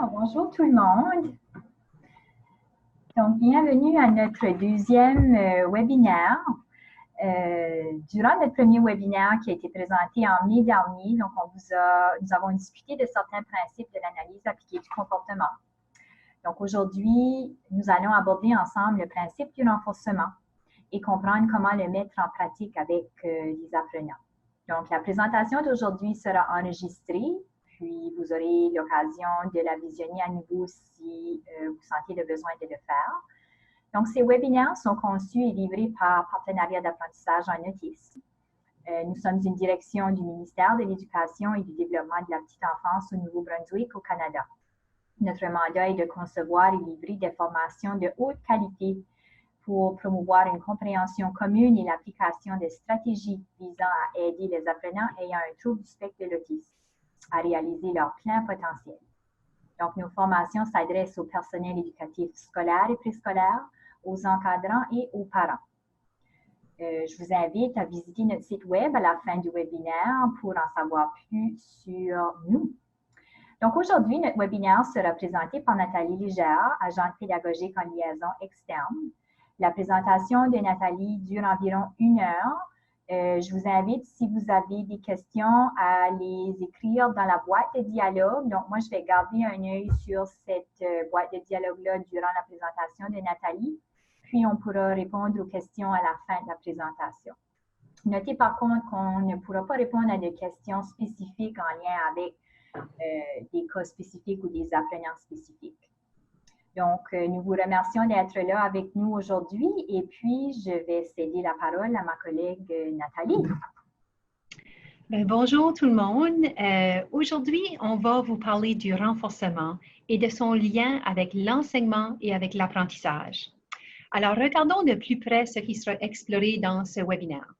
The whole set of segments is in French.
Bonjour tout le monde. Donc, bienvenue à notre deuxième webinaire. Durant notre premier webinaire qui a été présenté en mai dernier, donc nous avons discuté de certains principes de l'analyse appliquée du comportement. Donc, aujourd'hui, nous allons aborder ensemble le principe du renforcement et comprendre comment le mettre en pratique avec les apprenants. Donc, la présentation d'aujourd'hui sera enregistrée. Puis, vous aurez l'occasion de la visionner à nouveau si vous sentez le besoin de le faire. Donc, ces webinaires sont conçus et livrés par Partenariat d'apprentissage en autisme. Nous sommes une direction du ministère de l'Éducation et du Développement de la petite enfance au Nouveau-Brunswick, au Canada. Notre mandat est de concevoir et livrer des formations de haute qualité pour promouvoir une compréhension commune et l'application des stratégies visant à aider les apprenants ayant un trouble du spectre de l'autisme à réaliser leur plein potentiel. Donc, nos formations s'adressent au personnel éducatif scolaire et préscolaire, aux encadrants et aux parents. Je vous invite à visiter notre site web à la fin du webinaire pour en savoir plus sur nous. Donc, aujourd'hui, notre webinaire sera présenté par Nathalie Légère, agente pédagogique en liaison externe. La présentation de Nathalie dure environ 1 heure. Je vous invite, si vous avez des questions, à les écrire dans la boîte de dialogue. Donc, moi, je vais garder un œil sur cette boîte de dialogue-là durant la présentation de Nathalie. Puis, on pourra répondre aux questions à la fin de la présentation. Notez par contre qu'on ne pourra pas répondre à des questions spécifiques en lien avec des cas spécifiques ou des apprenants spécifiques. Donc, nous vous remercions d'être là avec nous aujourd'hui et puis je vais céder la parole à ma collègue Nathalie. Bonjour tout le monde. Aujourd'hui, on va vous parler du renforcement et de son lien avec l'enseignement et avec l'apprentissage. Alors, regardons de plus près ce qui sera exploré dans ce webinaire.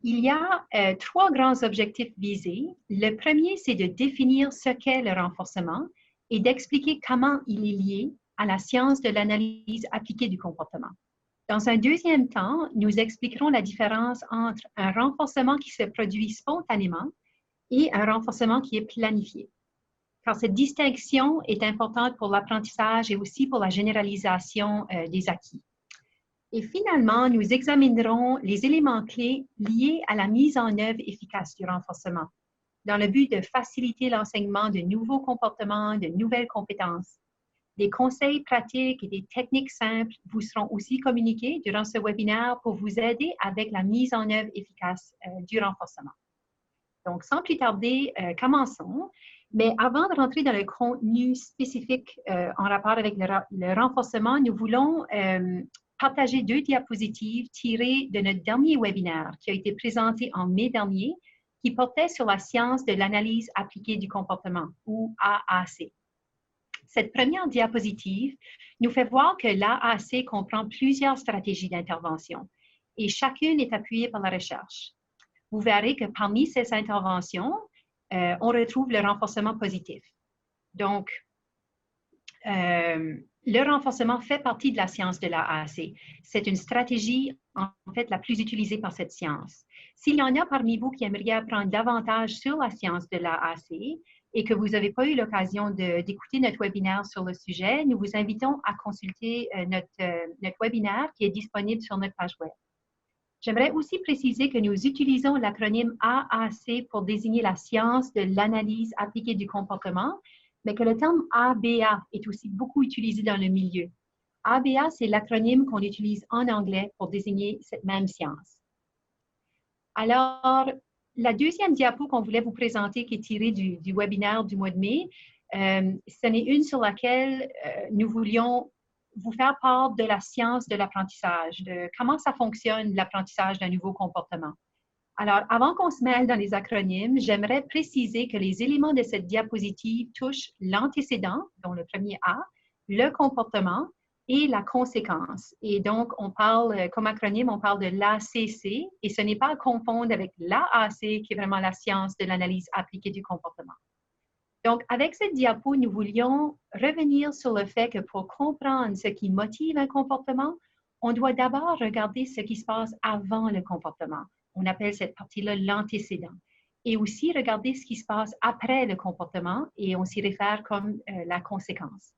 Il y a 3 grands objectifs visés. Le premier, c'est de définir ce qu'est le renforcement et d'expliquer comment il est lié à la science de l'analyse appliquée du comportement. Dans un deuxième temps, nous expliquerons la différence entre un renforcement qui se produit spontanément et un renforcement qui est planifié. Car cette distinction est importante pour l'apprentissage et aussi pour la généralisation des acquis. Et finalement, nous examinerons les éléments clés liés à la mise en œuvre efficace du renforcement, dans le but de faciliter l'enseignement de nouveaux comportements, de nouvelles compétences. Des conseils pratiques et des techniques simples vous seront aussi communiqués durant ce webinaire pour vous aider avec la mise en œuvre efficace du renforcement. Donc, sans plus tarder, commençons. Mais avant de rentrer dans le contenu spécifique en rapport avec le renforcement, nous voulons partager 2 diapositives tirées de notre dernier webinaire qui a été présenté en mai dernier, qui portait sur la science de l'analyse appliquée du comportement, ou AAC. Cette première diapositive nous fait voir que l'AAC comprend plusieurs stratégies d'intervention et chacune est appuyée par la recherche. Vous verrez que parmi ces interventions, on retrouve le renforcement positif. Donc, le renforcement fait partie de la science de l'AAC. C'est une stratégie, en fait, la plus utilisée par cette science. S'il y en a parmi vous qui aimeraient apprendre davantage sur la science de l'AAC et que vous n'avez pas eu l'occasion d'écouter notre webinaire sur le sujet, nous vous invitons à consulter notre webinaire qui est disponible sur notre page web. J'aimerais aussi préciser que nous utilisons l'acronyme AAC pour désigner la science de l'analyse appliquée du comportement, mais que le terme ABA est aussi beaucoup utilisé dans le milieu. ABA, c'est l'acronyme qu'on utilise en anglais pour désigner cette même science. Alors, la deuxième diapo qu'on voulait vous présenter, qui est tirée du webinaire du mois de mai, ce n'est une sur laquelle nous voulions vous faire part de la science de l'apprentissage, de comment ça fonctionne l'apprentissage d'un nouveau comportement. Alors, avant qu'on se mêle dans les acronymes, j'aimerais préciser que les éléments de cette diapositive touchent l'antécédent, dont le premier A, le comportement et la conséquence. Et donc, on parle, comme acronyme, on parle de l'ACC et ce n'est pas à confondre avec l'AAC qui est vraiment la science de l'analyse appliquée du comportement. Donc, avec cette diapo, nous voulions revenir sur le fait que pour comprendre ce qui motive un comportement, on doit d'abord regarder ce qui se passe avant le comportement. On appelle cette partie-là l'antécédent. et aussi regarder ce qui se passe après le comportement et on s'y réfère comme la conséquence.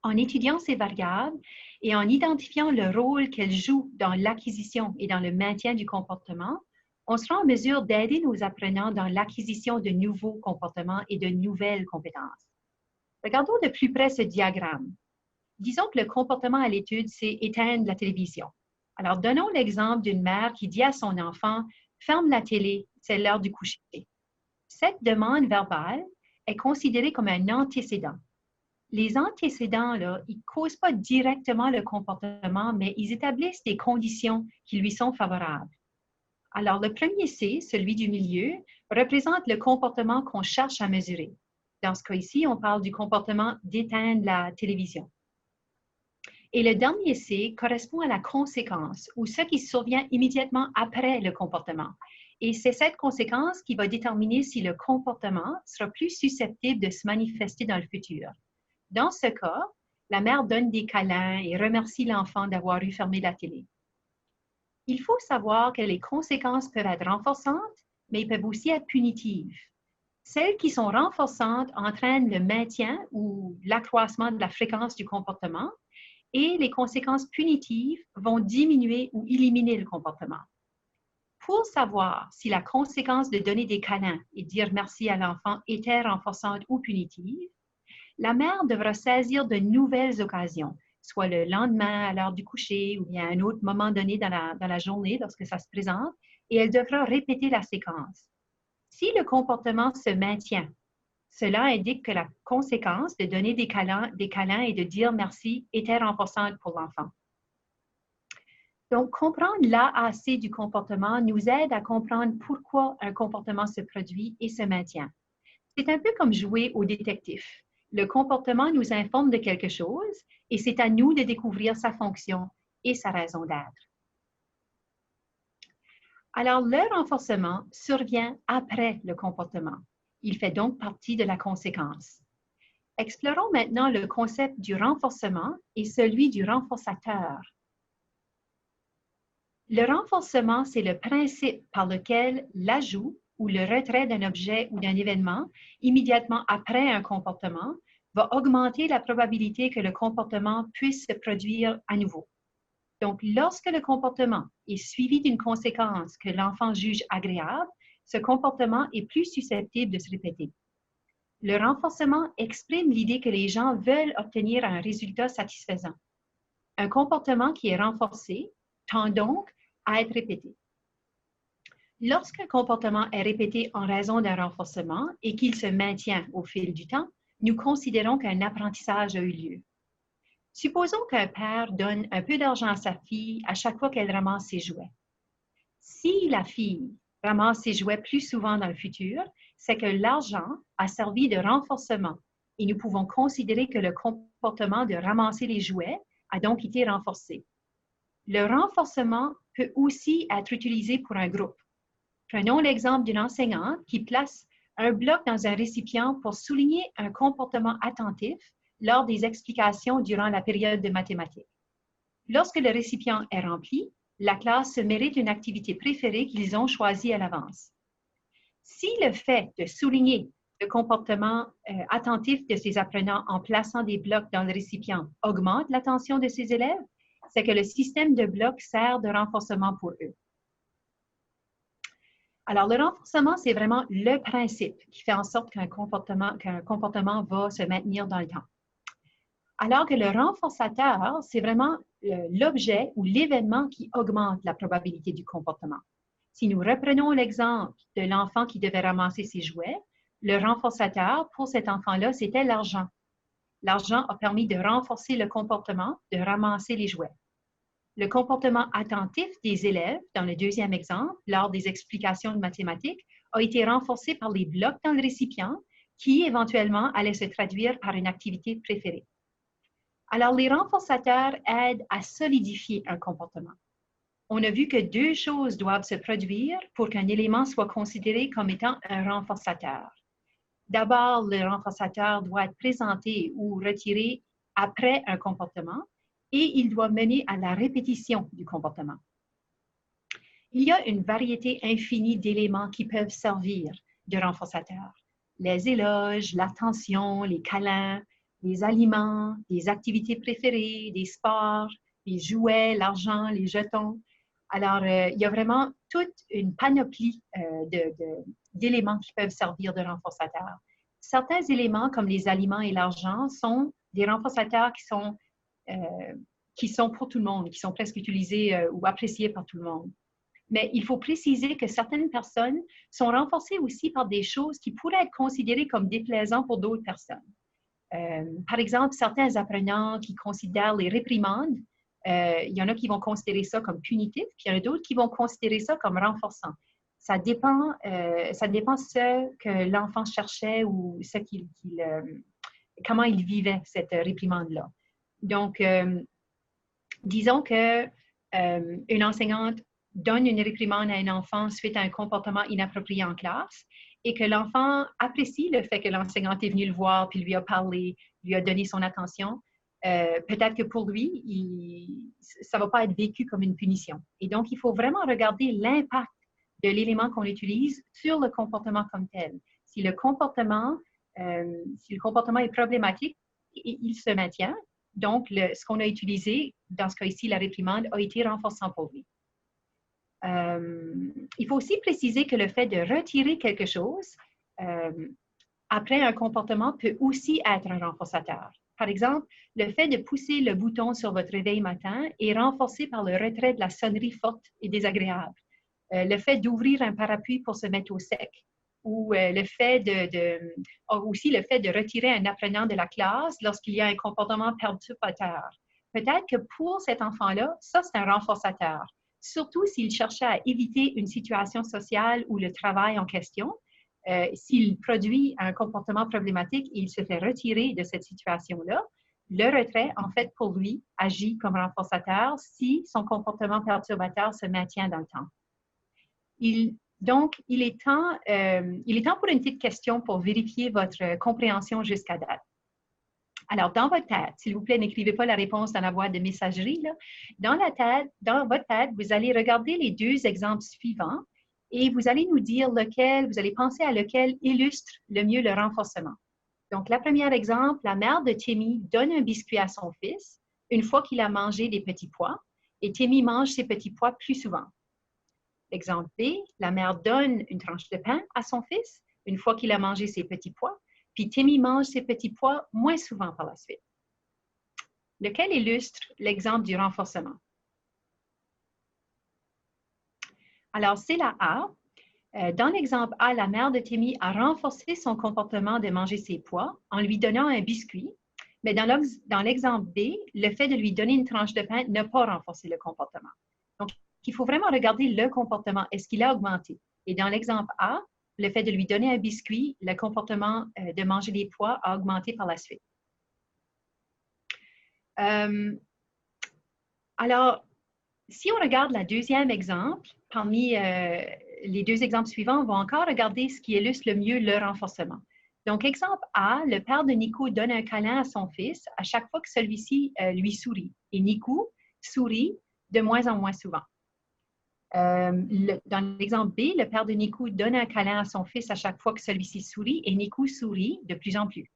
En étudiant ces variables et en identifiant le rôle qu'elles jouent dans l'acquisition et dans le maintien du comportement, on sera en mesure d'aider nos apprenants dans l'acquisition de nouveaux comportements et de nouvelles compétences. Regardons de plus près ce diagramme. Disons que le comportement à l'étude, c'est éteindre la télévision. Alors, donnons l'exemple d'une mère qui dit à son enfant « Ferme la télé, c'est l'heure du coucher ». Cette demande verbale est considérée comme un antécédent. Les antécédents, là, ils ne causent pas directement le comportement, mais ils établissent des conditions qui lui sont favorables. Alors, le premier C, celui du milieu, représente le comportement qu'on cherche à mesurer. Dans ce cas ici, on parle du comportement d'éteindre la télévision. Et le dernier C correspond à la conséquence ou ce qui survient immédiatement après le comportement. Et c'est cette conséquence qui va déterminer si le comportement sera plus susceptible de se manifester dans le futur. Dans ce cas, la mère donne des câlins et remercie l'enfant d'avoir eu fermé la télé. Il faut savoir que les conséquences peuvent être renforçantes, mais peuvent aussi être punitives. Celles qui sont renforçantes entraînent le maintien ou l'accroissement de la fréquence du comportement et les conséquences punitives vont diminuer ou éliminer le comportement. Pour savoir si la conséquence de donner des câlins et dire merci à l'enfant était renforçante ou punitive, la mère devra saisir de nouvelles occasions, soit le lendemain à l'heure du coucher ou bien à un autre moment donné dans la journée lorsque ça se présente, et elle devra répéter la séquence. Si le comportement se maintient, cela indique que la conséquence de donner des câlins et de dire merci était renforçante pour l'enfant. Donc, comprendre l'AAC du comportement nous aide à comprendre pourquoi un comportement se produit et se maintient. C'est un peu comme jouer au détective. Le comportement nous informe de quelque chose et c'est à nous de découvrir sa fonction et sa raison d'être. Alors, le renforcement survient après le comportement. Il fait donc partie de la conséquence. Explorons maintenant le concept du renforcement et celui du renforçateur. Le renforcement, c'est le principe par lequel l'ajout ou le retrait d'un objet ou d'un événement immédiatement après un comportement va augmenter la probabilité que le comportement puisse se produire à nouveau. Donc, lorsque le comportement est suivi d'une conséquence que l'enfant juge agréable, ce comportement est plus susceptible de se répéter. Le renforcement exprime l'idée que les gens veulent obtenir un résultat satisfaisant. Un comportement qui est renforcé tend donc à être répété. Lorsqu'un comportement est répété en raison d'un renforcement et qu'il se maintient au fil du temps, nous considérons qu'un apprentissage a eu lieu. Supposons qu'un père donne un peu d'argent à sa fille à chaque fois qu'elle ramasse ses jouets. Si la fille ramasse ses jouets plus souvent dans le futur, c'est que l'argent a servi de renforcement et nous pouvons considérer que le comportement de ramasser les jouets a donc été renforcé. Le renforcement peut aussi être utilisé pour un groupe. Prenons l'exemple d'une enseignante qui place un bloc dans un récipient pour souligner un comportement attentif lors des explications durant la période de mathématiques. Lorsque le récipient est rempli, la classe se mérite une activité préférée qu'ils ont choisie à l'avance. Si le fait de souligner le comportement attentif de ces apprenants en plaçant des blocs dans le récipient augmente l'attention de ces élèves, c'est que le système de blocs sert de renforcement pour eux. Alors, le renforcement, c'est vraiment le principe qui fait en sorte qu'un comportement va se maintenir dans le temps. Alors que le renforçateur, c'est vraiment l'objet ou l'événement qui augmente la probabilité du comportement. Si nous reprenons l'exemple de l'enfant qui devait ramasser ses jouets, le renforçateur pour cet enfant-là, c'était l'argent. L'argent a permis de renforcer le comportement de ramasser les jouets. Le comportement attentif des élèves, dans le deuxième exemple, lors des explications de mathématiques, a été renforcé par les blocs dans le récipient qui, éventuellement, allaient se traduire par une activité préférée. Alors, les renforçateurs aident à solidifier un comportement. On a vu que deux choses doivent se produire pour qu'un élément soit considéré comme étant un renforçateur. D'abord, le renforçateur doit être présenté ou retiré après un comportement et il doit mener à la répétition du comportement. Il y a une variété infinie d'éléments qui peuvent servir de renforçateurs. Les éloges, l'attention, les câlins, les aliments, les activités préférées, des sports, les jouets, l'argent, les jetons. Alors, il y a vraiment toute une panoplie d'éléments qui peuvent servir de renforçateurs. Certains éléments, comme les aliments et l'argent, sont des renforçateurs qui sont pour tout le monde, qui sont presque utilisés ou appréciés par tout le monde. Mais il faut préciser que certaines personnes sont renforcées aussi par des choses qui pourraient être considérées comme déplaisantes pour d'autres personnes. Par exemple, certains apprenants qui considèrent les réprimandes, il y en a qui vont considérer ça comme punitif, puis il y en a d'autres qui vont considérer ça comme renforçant. Ça dépend ce que l'enfant cherchait ou comment il vivait cette réprimande-là. Donc, disons que une enseignante donne une réprimande à un enfant suite à un comportement inapproprié en classe et que l'enfant apprécie le fait que l'enseignante est venue le voir puis lui a parlé, lui a donné son attention, peut-être que pour lui, ça ne va pas être vécu comme une punition. Et donc, il faut vraiment regarder l'impact de l'élément qu'on utilise sur le comportement comme tel. Si le comportement est problématique, il se maintient. Donc, ce qu'on a utilisé, dans ce cas ici, la réprimande, a été renforçant pour lui. Il faut aussi préciser que le fait de retirer quelque chose après un comportement peut aussi être un renforçateur. Par exemple, le fait de pousser le bouton sur votre réveil matin est renforcé par le retrait de la sonnerie forte et désagréable. Le fait d'ouvrir un parapluie pour se mettre au sec ou aussi le fait de retirer un apprenant de la classe lorsqu'il y a un comportement perturbateur. Peut-être que pour cet enfant-là, ça, c'est un renforçateur. Surtout s'il cherchait à éviter une situation sociale ou le travail en question, s'il produit un comportement problématique et il se fait retirer de cette situation-là, le retrait, en fait, pour lui, agit comme renforçateur si son comportement perturbateur se maintient dans le temps. Donc, il est temps pour une petite question pour vérifier votre compréhension jusqu'à date. Alors, dans votre tête, s'il vous plaît, n'écrivez pas la réponse dans la boîte de messagerie. Là. Dans votre tête, vous allez regarder les deux exemples suivants et vous allez nous dire vous allez penser à lequel illustre le mieux le renforcement. Donc, le premier exemple, la mère de Timmy donne un biscuit à son fils une fois qu'il a mangé des petits pois et Timmy mange ses petits pois plus souvent. Exemple B, la mère donne une tranche de pain à son fils une fois qu'il a mangé ses petits pois, puis Timmy mange ses petits pois moins souvent par la suite. Lequel illustre l'exemple du renforcement? Alors, c'est la A. Dans l'exemple A, la mère de Timmy a renforcé son comportement de manger ses pois en lui donnant un biscuit, mais dans l'exemple B, le fait de lui donner une tranche de pain n'a pas renforcé le comportement. Donc, il faut vraiment regarder le comportement. Est-ce qu'il a augmenté? Et dans l'exemple A, le fait de lui donner un biscuit, le comportement de manger des pois a augmenté par la suite. Alors, si on regarde le deuxième exemple, parmi les deux exemples suivants, on va encore regarder ce qui illustre le mieux le renforcement. Donc, exemple A, le père de Nico donne un câlin à son fils à chaque fois que celui-ci lui sourit. Et Nico sourit de moins en moins souvent. Dans l'exemple B, le père de Nico donne un câlin à son fils à chaque fois que celui-ci sourit et Nico sourit de plus en plus.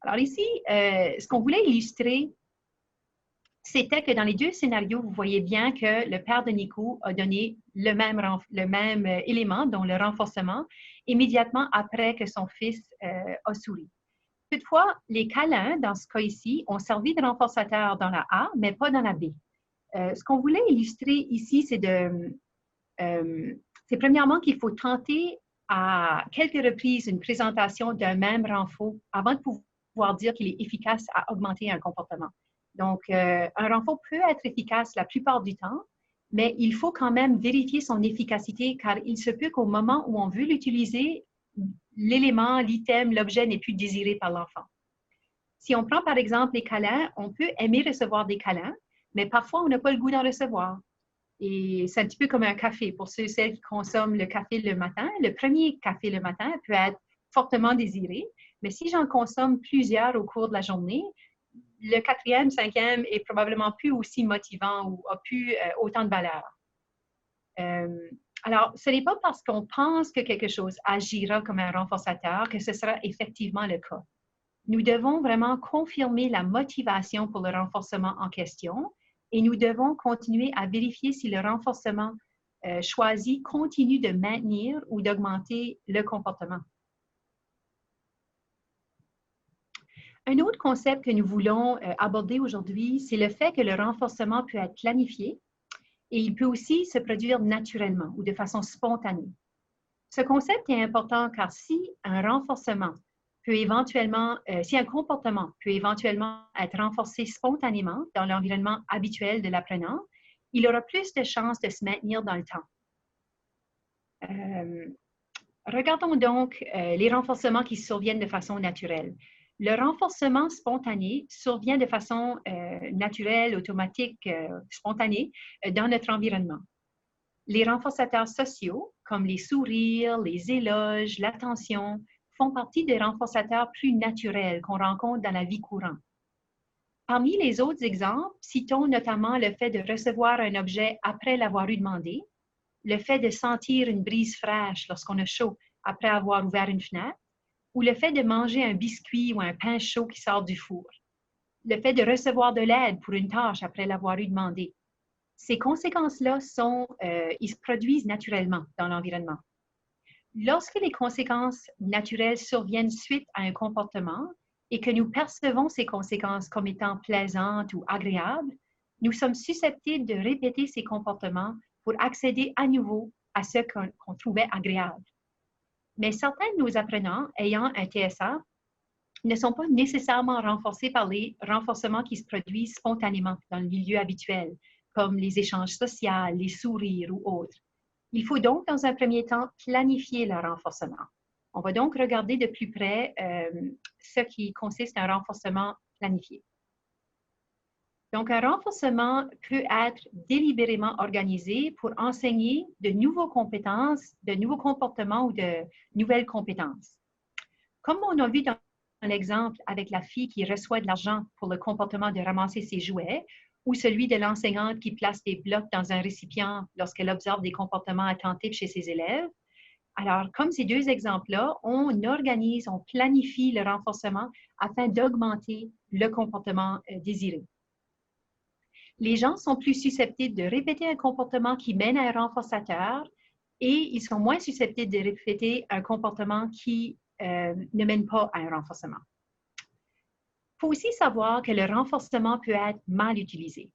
Alors ici, ce qu'on voulait illustrer, c'était que dans les deux scénarios, vous voyez bien que le père de Nico a donné le même élément, dont le renforcement, immédiatement après que son fils a souri. Toutefois, les câlins, dans ce cas ici, ont servi de renforçateur dans la A, mais pas dans la B. Ce qu'on voulait illustrer ici, c'est premièrement qu'il faut tenter à quelques reprises une présentation d'un même renfort avant de pouvoir dire qu'il est efficace à augmenter un comportement. Donc, un renfort peut être efficace la plupart du temps, mais il faut quand même vérifier son efficacité car il se peut qu'au moment où on veut l'utiliser, l'élément, l'item, l'objet n'est plus désiré par l'enfant. Si on prend par exemple les câlins, on peut aimer recevoir des câlins, mais parfois on n'a pas le goût d'en recevoir. Et c'est un petit peu comme un café. Pour ceux et celles qui consomment le café le matin, le premier café le matin peut être fortement désiré, mais si j'en consomme plusieurs au cours de la journée, le quatrième, cinquième est probablement plus aussi motivant ou a plus autant de valeur. Alors, ce n'est pas parce qu'on pense que quelque chose agira comme un renforçateur que ce sera effectivement le cas. Nous devons vraiment confirmer la motivation pour le renforcement en question et nous devons continuer à vérifier si le renforcement choisi continue de maintenir ou d'augmenter le comportement. Un autre concept que nous voulons aborder aujourd'hui, c'est le fait que le renforcement peut être planifié et il peut aussi se produire naturellement ou de façon spontanée. Ce concept est important car si un renforcement peut éventuellement, si un comportement peut éventuellement être renforcé spontanément dans l'environnement habituel de l'apprenant, il aura plus de chances de se maintenir dans le temps. Regardons donc les renforcements qui surviennent de façon naturelle. Le renforcement spontané survient de façon naturelle, automatique, spontanée dans notre environnement. Les renforçateurs sociaux, comme les sourires, les éloges, l'attention, font partie des renforçateurs plus naturels qu'on rencontre dans la vie courante. Parmi les autres exemples, citons notamment le fait de recevoir un objet après l'avoir eu demandé, le fait de sentir une brise fraîche lorsqu'on a chaud après avoir ouvert une fenêtre, ou le fait de manger un biscuit ou un pain chaud qui sort du four, le fait de recevoir de l'aide pour une tâche après l'avoir eu demandé. Ces conséquences-là ils se produisent naturellement dans l'environnement. Lorsque les conséquences naturelles surviennent suite à un comportement et que nous percevons ces conséquences comme étant plaisantes ou agréables, nous sommes susceptibles de répéter ces comportements pour accéder à nouveau à ce qu'on trouvait agréable. Mais certains de nos apprenants ayant un TSA ne sont pas nécessairement renforcés par les renforcements qui se produisent spontanément dans le milieu habituel, comme les échanges sociaux, les sourires ou autres. Il faut donc, dans un premier temps, planifier le renforcement. On va donc regarder de plus près ce qui consiste à un renforcement planifié. Donc, un renforcement peut être délibérément organisé pour enseigner de nouvelles compétences, de nouveaux comportements ou de nouvelles compétences. Comme on a vu dans l'exemple avec la fille qui reçoit de l'argent pour le comportement de ramasser ses jouets, ou celui de l'enseignante qui place des blocs dans un récipient lorsqu'elle observe des comportements attentifs chez ses élèves. Alors, comme ces deux exemples-là, on organise, on planifie le renforcement afin d'augmenter le comportement désiré. Les gens sont plus susceptibles de répéter un comportement qui mène à un renforçateur et ils sont moins susceptibles de répéter un comportement qui ne mène pas à un renforcement. Il faut aussi savoir que le renforcement peut être mal utilisé.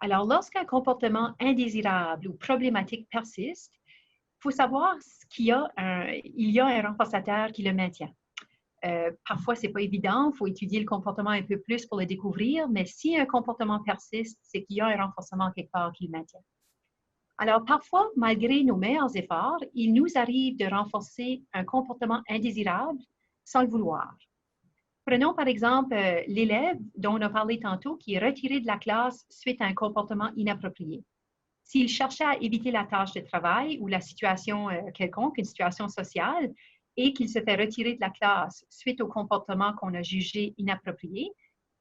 Alors, lorsqu'un comportement indésirable ou problématique persiste, il faut savoir qu'il y a un renforçateur qui le maintient. Parfois, ce n'est pas évident, il faut étudier le comportement un peu plus pour le découvrir, mais si un comportement persiste, c'est qu'il y a un renforcement quelque part qui le maintient. Alors, parfois, malgré nos meilleurs efforts, il nous arrive de renforcer un comportement indésirable sans le vouloir. Prenons par exemple l'élève dont on a parlé tantôt qui est retiré de la classe suite à un comportement inapproprié. S'il cherchait à éviter la tâche de travail ou la situation quelconque, une situation sociale, et qu'il se fait retirer de la classe suite au comportement qu'on a jugé inapproprié,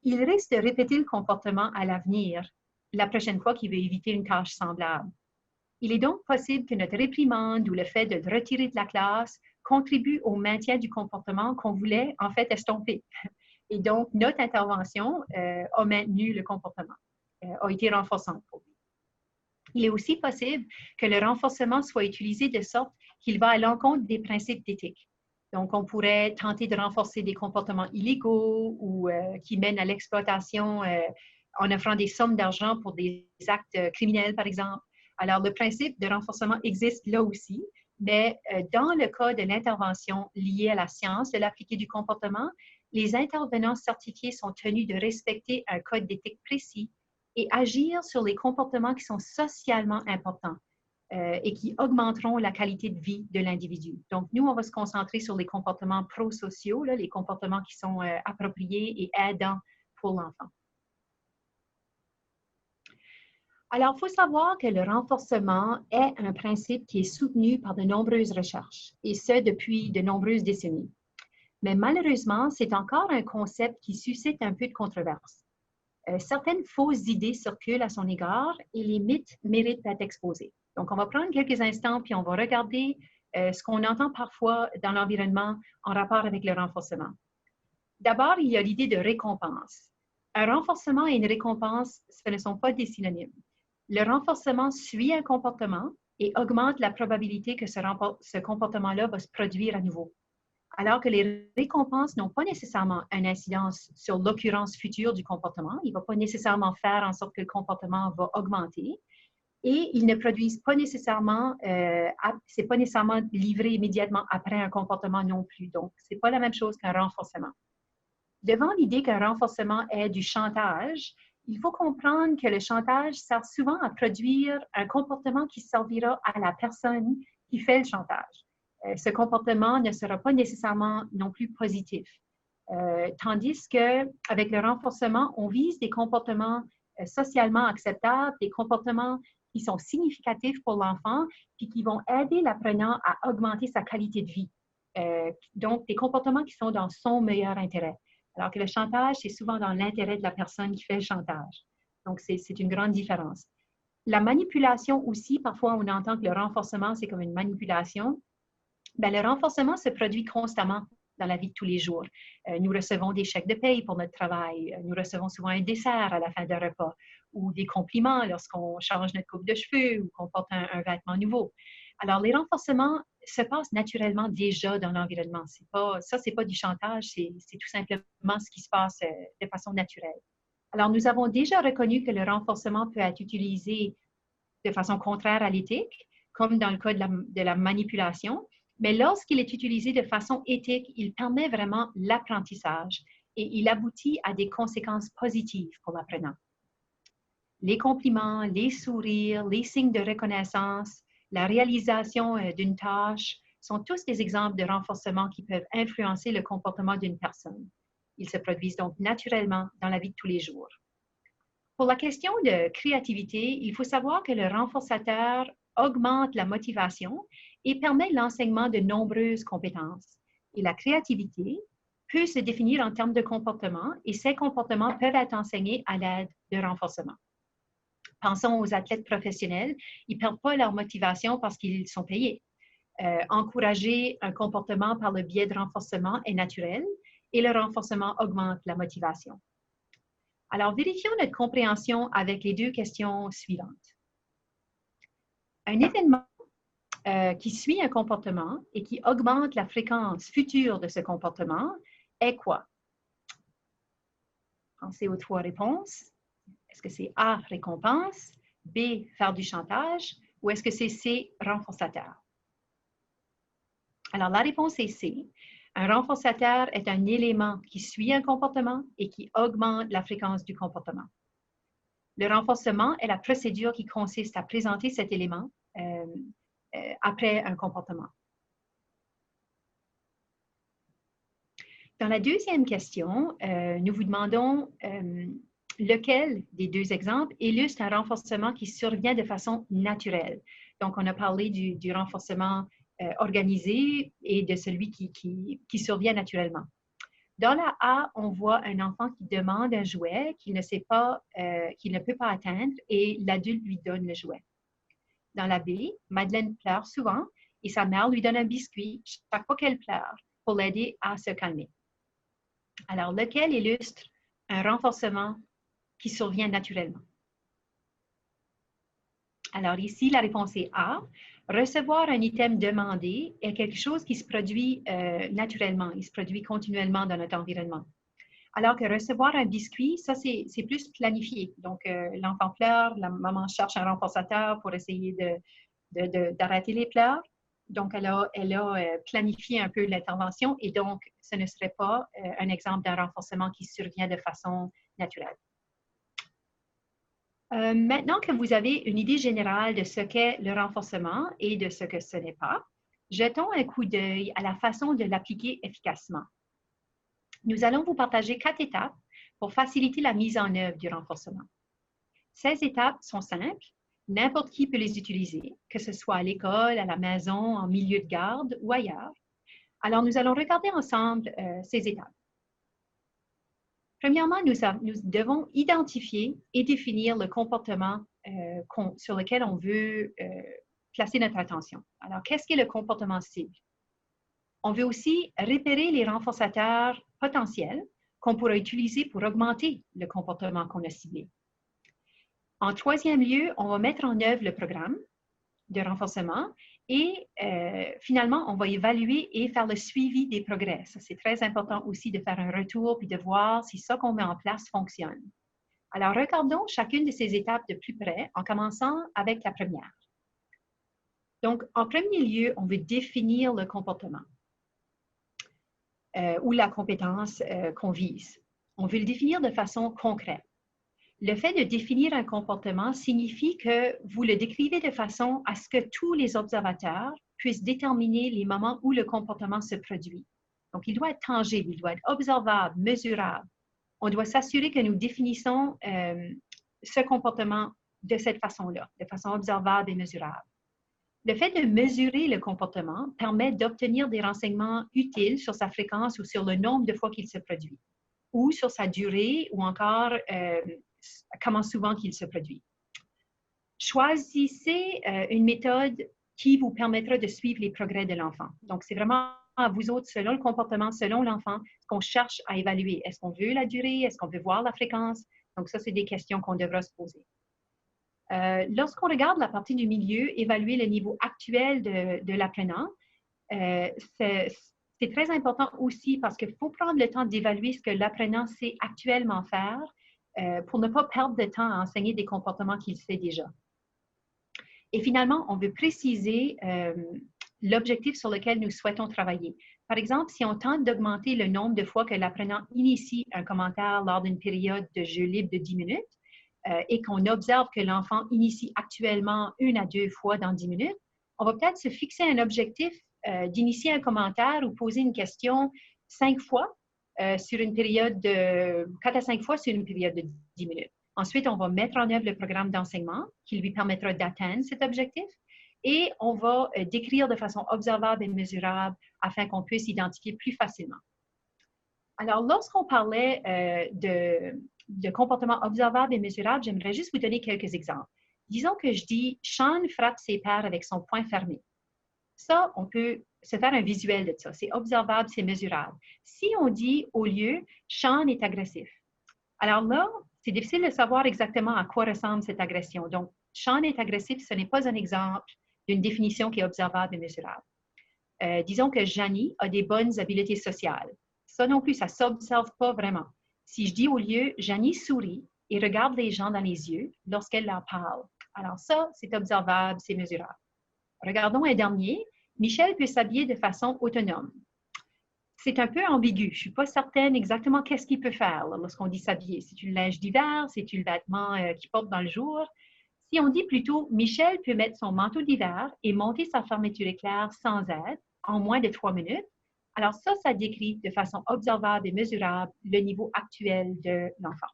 il risque de répéter le comportement à l'avenir, la prochaine fois qu'il veut éviter une tâche semblable. Il est donc possible que notre réprimande ou le fait de le retirer de la classe contribue au maintien du comportement qu'on voulait en fait estomper. Et donc, notre intervention a maintenu le comportement, a été renforçante pour lui. Il est aussi possible que le renforcement soit utilisé de sorte qu'il va à l'encontre des principes d'éthique. Donc, on pourrait tenter de renforcer des comportements illégaux ou qui mènent à l'exploitation en offrant des sommes d'argent pour des actes criminels, par exemple. Alors, le principe de renforcement existe là aussi, mais dans le cas de l'intervention liée à la science de l'appliqué du comportement, les intervenants certifiés sont tenus de respecter un code d'éthique précis et agir sur les comportements qui sont socialement importants et qui augmenteront la qualité de vie de l'individu. Donc, nous, on va se concentrer sur les comportements prosociaux, les comportements qui sont appropriés et aidants pour l'enfant. Alors, il faut savoir que le renforcement est un principe qui est soutenu par de nombreuses recherches, et ce, depuis de nombreuses décennies. Mais malheureusement, c'est encore un concept qui suscite un peu de controverse. Certaines fausses idées circulent à son égard et les mythes méritent d'être exposés. Donc, on va prendre quelques instants, puis on va regarder ce qu'on entend parfois dans l'environnement en rapport avec le renforcement. D'abord, il y a l'idée de récompense. Un renforcement et une récompense, ce ne sont pas des synonymes. Le renforcement suit un comportement et augmente la probabilité que ce comportement-là va se produire à nouveau. Alors que les récompenses n'ont pas nécessairement une incidence sur l'occurrence future du comportement. Il ne va pas nécessairement faire en sorte que le comportement va augmenter. Et ils ne produisent pas nécessairement, c'est pas nécessairement livré immédiatement après un comportement non plus. Donc, ce n'est pas la même chose qu'un renforcement. Devant l'idée qu'un renforcement est du chantage, il faut comprendre que le chantage sert souvent à produire un comportement qui servira à la personne qui fait le chantage. Ce comportement ne sera pas nécessairement non plus positif. Tandis qu'avec le renforcement, on vise des comportements socialement acceptables, des comportements qui sont significatifs pour l'enfant, puis qui vont aider l'apprenant à augmenter sa qualité de vie. Donc, des comportements qui sont dans son meilleur intérêt. Alors que le chantage, c'est souvent dans l'intérêt de la personne qui fait le chantage. Donc, c'est une grande différence. La manipulation aussi, parfois on entend que le renforcement, c'est comme une manipulation. Bien, le renforcement se produit constamment dans la vie de tous les jours. Nous recevons des chèques de paye pour notre travail. Nous recevons souvent un dessert à la fin d'un repas ou des compliments lorsqu'on change notre coupe de cheveux ou qu'on porte un vêtement nouveau. Alors, les renforcements se passent naturellement déjà dans l'environnement. Ça, c'est pas du chantage, c'est tout simplement ce qui se passe de façon naturelle. Alors, nous avons déjà reconnu que le renforcement peut être utilisé de façon contraire à l'éthique, comme dans le cas de la manipulation. Mais lorsqu'il est utilisé de façon éthique, il permet vraiment l'apprentissage et il aboutit à des conséquences positives pour l'apprenant. Les compliments, les sourires, les signes de reconnaissance, la réalisation d'une tâche sont tous des exemples de renforcement qui peuvent influencer le comportement d'une personne. Ils se produisent donc naturellement dans la vie de tous les jours. Pour la question de créativité, il faut savoir que le renforçateur augmente la motivation et permet l'enseignement de nombreuses compétences. Et la créativité peut se définir en termes de comportement et ces comportements peuvent être enseignés à l'aide de renforcement. Pensons aux athlètes professionnels, ils ne perdent pas leur motivation parce qu'ils sont payés. Encourager un comportement par le biais de renforcement est naturel et le renforcement augmente la motivation. Alors, vérifions notre compréhension avec les deux questions suivantes. Un événement qui suit un comportement et qui augmente la fréquence future de ce comportement est quoi? Pensez aux trois réponses. Est-ce que c'est A, récompense, B, faire du chantage, ou est-ce que c'est C, renforçateur? Alors, la réponse est C. Un renforçateur est un élément qui suit un comportement et qui augmente la fréquence du comportement. Le renforcement est la procédure qui consiste à présenter cet élément après un comportement. Dans la deuxième question, nous vous demandons lequel des deux exemples illustre un renforcement qui survient de façon naturelle. Donc, on a parlé du renforcement organisé et de celui qui survient naturellement. Dans la A, on voit un enfant qui demande un jouet qu'il ne sait pas, qu'il ne peut pas atteindre et l'adulte lui donne le jouet. Dans la B, Madeleine pleure souvent et sa mère lui donne un biscuit chaque fois qu'elle pleure pour l'aider à se calmer. Alors, lequel illustre un renforcement qui survient naturellement? Alors ici, la réponse est A. Recevoir un item demandé est quelque chose qui se produit naturellement, il se produit continuellement dans notre environnement. Alors que recevoir un biscuit, ça c'est plus planifié. Donc, l'enfant pleure, la maman cherche un renforçateur pour essayer d'arrêter les pleurs. Donc, elle a planifié un peu l'intervention et donc, ce ne serait pas un exemple d'un renforcement qui survient de façon naturelle. Maintenant que vous avez une idée générale de ce qu'est le renforcement et de ce que ce n'est pas, jetons un coup d'œil à la façon de l'appliquer efficacement. Nous allons vous partager 4 étapes pour faciliter la mise en œuvre du renforcement. Ces étapes sont simples, n'importe qui peut les utiliser, que ce soit à l'école, à la maison, en milieu de garde ou ailleurs. Alors, nous allons regarder ensemble ces étapes. Premièrement, nous devons identifier et définir le comportement sur lequel on veut placer notre attention. Alors, qu'est-ce qu'est le comportement cible? On veut aussi repérer les renforçateurs potentiels qu'on pourra utiliser pour augmenter le comportement qu'on a ciblé. En troisième lieu, on va mettre en œuvre le programme de renforcement et finalement, on va évaluer et faire le suivi des progrès. Ça, c'est très important aussi de faire un retour puis de voir si ce qu'on met en place fonctionne. Alors, regardons chacune de ces étapes de plus près en commençant avec la première. Donc, en premier lieu, on veut définir le comportement ou la compétence qu'on vise. On veut le définir de façon concrète. Le fait de définir un comportement signifie que vous le décrivez de façon à ce que tous les observateurs puissent déterminer les moments où le comportement se produit. Donc, il doit être tangible, il doit être observable, mesurable. On doit s'assurer que nous définissons ce comportement de cette façon-là, de façon observable et mesurable. Le fait de mesurer le comportement permet d'obtenir des renseignements utiles sur sa fréquence ou sur le nombre de fois qu'il se produit, ou sur sa durée, ou encore comment souvent qu'il se produit. Choisissez une méthode qui vous permettra de suivre les progrès de l'enfant. Donc, c'est vraiment à vous autres, selon le comportement, selon l'enfant, qu'on cherche à évaluer. Est-ce qu'on veut la durée? Est-ce qu'on veut voir la fréquence? Donc, ça, c'est des questions qu'on devra se poser. Lorsqu'on regarde la partie du milieu, évaluer le niveau actuel de l'apprenant, c'est très important aussi parce qu'il faut prendre le temps d'évaluer ce que l'apprenant sait actuellement faire pour ne pas perdre de temps à enseigner des comportements qu'il sait déjà. Et finalement, on veut préciser l'objectif sur lequel nous souhaitons travailler. Par exemple, si on tente d'augmenter le nombre de fois que l'apprenant initie un commentaire lors d'une période de jeu libre de 10 minutes et qu'on observe que l'enfant initie actuellement 1 à 2 fois dans 10 minutes, on va peut-être se fixer un objectif d'initier un commentaire ou poser une question 5 fois sur une période de 4 à 5 fois sur une période de 10 minutes. Ensuite, on va mettre en œuvre le programme d'enseignement qui lui permettra d'atteindre cet objectif et on va décrire de façon observable et mesurable afin qu'on puisse identifier plus facilement. Alors, lorsqu'on parlait de comportement observable et mesurable, j'aimerais juste vous donner quelques exemples. Disons que je dis « Sean frappe ses pairs avec son poing fermé ». Ça, on peut se faire un visuel de ça. C'est observable, c'est mesurable. Si on dit au lieu « Sean est agressif », alors là, c'est difficile de savoir exactement à quoi ressemble cette agression. Donc, Sean est agressif, ce n'est pas un exemple d'une définition qui est observable et mesurable. Disons que Janie a des bonnes habiletés sociales. Ça non plus, ça ne s'observe pas vraiment. Si je dis au lieu, Janie sourit et regarde les gens dans les yeux lorsqu'elle leur parle. Alors ça, c'est observable, c'est mesurable. Regardons un dernier. Michel peut s'habiller de façon autonome. C'est un peu ambigu. Je ne suis pas certaine exactement qu'est-ce qu'il peut faire lorsqu'on dit s'habiller. C'est une linge d'hiver, c'est un vêtement qu'il porte dans le jour. Si on dit plutôt, Michel peut mettre son manteau d'hiver et monter sa fermeture éclair sans aide en moins de 3 minutes, alors ça décrit de façon observable et mesurable le niveau actuel de l'enfant.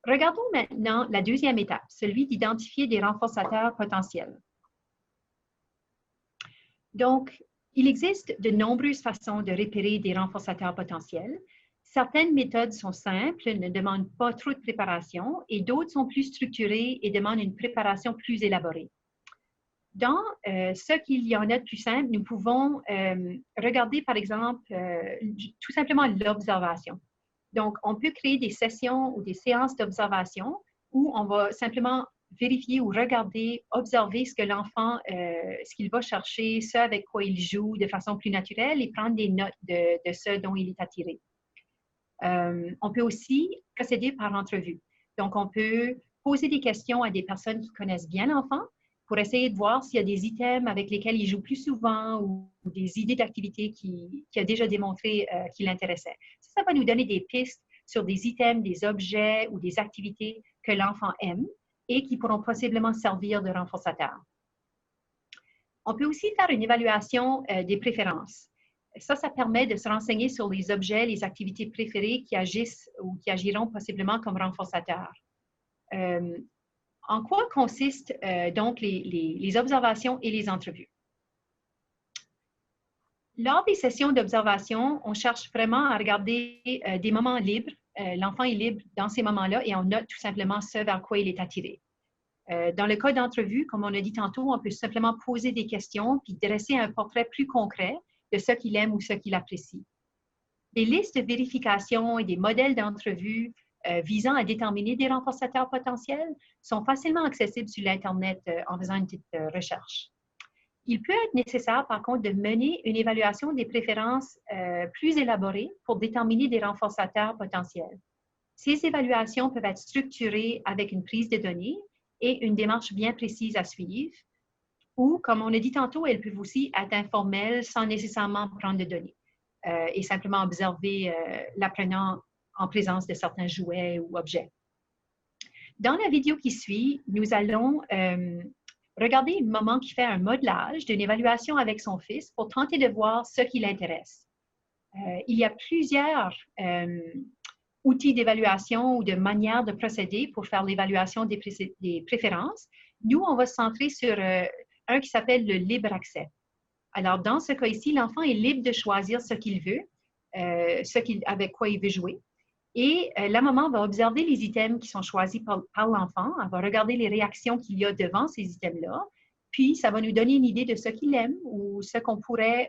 Regardons maintenant la deuxième étape, celui d'identifier des renforçateurs potentiels. Donc, il existe de nombreuses façons de repérer des renforçateurs potentiels. Certaines méthodes sont simples, ne demandent pas trop de préparation, et d'autres sont plus structurées et demandent une préparation plus élaborée. Dans ce qu'il y en a de plus simple, nous pouvons regarder, par exemple, tout simplement l'observation. Donc, on peut créer des sessions ou des séances d'observation où on va simplement vérifier ou regarder, observer ce que l'enfant, ce qu'il va chercher, ce avec quoi il joue de façon plus naturelle et prendre des notes de ce dont il est attiré. On peut aussi procéder par entrevue. Donc, on peut poser des questions à des personnes qui connaissent bien l'enfant pour essayer de voir s'il y a des items avec lesquels il joue plus souvent ou des idées d'activités qui a déjà démontré qui l'intéressaient. Ça va nous donner des pistes sur des items, des objets ou des activités que l'enfant aime et qui pourront possiblement servir de renforçateurs. On peut aussi faire une évaluation des préférences. Ça permet de se renseigner sur les objets, les activités préférées qui agissent ou qui agiront possiblement comme renforçateurs. En quoi consistent donc les observations et les entrevues? Lors des sessions d'observation, on cherche vraiment à regarder des moments libres. L'enfant est libre dans ces moments-là et on note tout simplement ce vers quoi il est attiré. Dans le cas d'entrevue, comme on a dit tantôt, on peut simplement poser des questions puis dresser un portrait plus concret de ce qu'il aime ou ce qu'il apprécie. Des listes de vérification et des modèles d'entrevue visant à déterminer des renforçateurs potentiels sont facilement accessibles sur l'Internet en faisant une petite recherche. Il peut être nécessaire, par contre, de mener une évaluation des préférences plus élaborée pour déterminer des renforçateurs potentiels. Ces évaluations peuvent être structurées avec une prise de données et une démarche bien précise à suivre, ou, comme on a dit tantôt, elles peuvent aussi être informelles sans nécessairement prendre de données et simplement observer l'apprenant en présence de certains jouets ou objets. Dans la vidéo qui suit, nous allons regarder une maman qui fait un modelage d'une évaluation avec son fils pour tenter de voir ce qui l'intéresse. Il y a plusieurs outils d'évaluation ou de manières de procéder pour faire l'évaluation des préférences. Nous, on va se centrer sur un qui s'appelle le libre accès. Alors, dans ce cas ici, l'enfant est libre de choisir ce qu'il veut, avec quoi il veut jouer. Et la maman va observer les items qui sont choisis par l'enfant. Elle va regarder les réactions qu'il y a devant ces items-là. Puis, ça va nous donner une idée de ce qu'il aime ou ce qu'on pourrait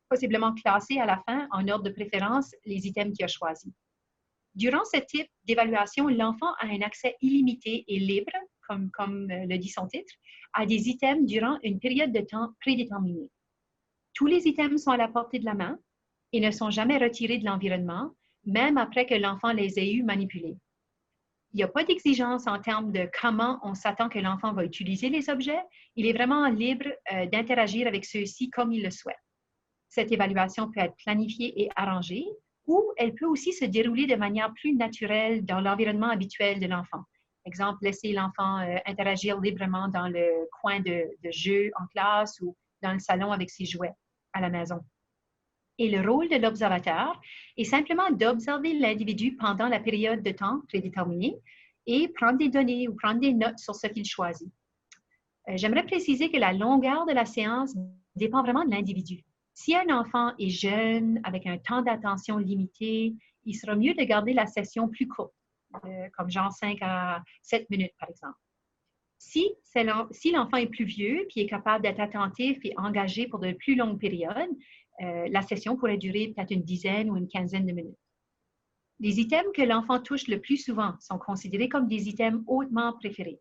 possiblement classer à la fin en ordre de préférence les items qu'il a choisis. Durant ce type d'évaluation, l'enfant a un accès illimité et libre, comme le dit son titre, à des items durant une période de temps prédéterminée. Tous les items sont à la portée de la main et ne sont jamais retirés de l'environnement, même après que l'enfant les ait eus manipulés. Il n'y a pas d'exigence en termes de comment on s'attend que l'enfant va utiliser les objets. Il est vraiment libre d'interagir avec ceux-ci comme il le souhaite. Cette évaluation peut être planifiée et arrangée, ou elle peut aussi se dérouler de manière plus naturelle dans l'environnement habituel de l'enfant. Exemple, laisser l'enfant interagir librement dans le coin de jeu en classe ou dans le salon avec ses jouets à la maison. Et le rôle de l'observateur est simplement d'observer l'individu pendant la période de temps prédéterminée et prendre des données ou prendre des notes sur ce qu'il choisit. J'aimerais préciser que la longueur de la séance dépend vraiment de l'individu. Si un enfant est jeune, avec un temps d'attention limité, il sera mieux de garder la session plus courte, comme genre 5 à 7 minutes, par exemple. Si l'enfant est plus vieux et est capable d'être attentif et engagé pour de plus longues périodes, la session pourrait durer peut-être une dizaine ou une quinzaine de minutes. Les items que l'enfant touche le plus souvent sont considérés comme des items hautement préférés.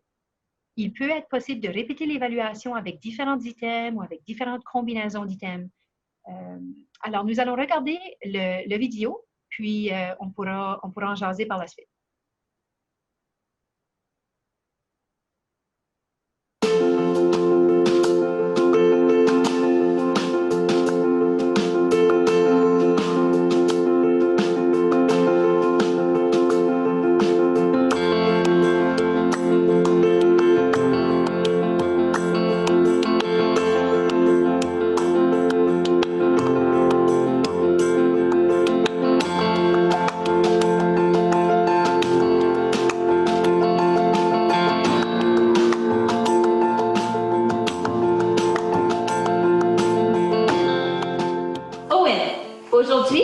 Il peut être possible de répéter l'évaluation avec différents items ou avec différentes combinaisons d'items. Alors, nous allons regarder le vidéo, puis on pourra en jaser par la suite. Aujourd'hui,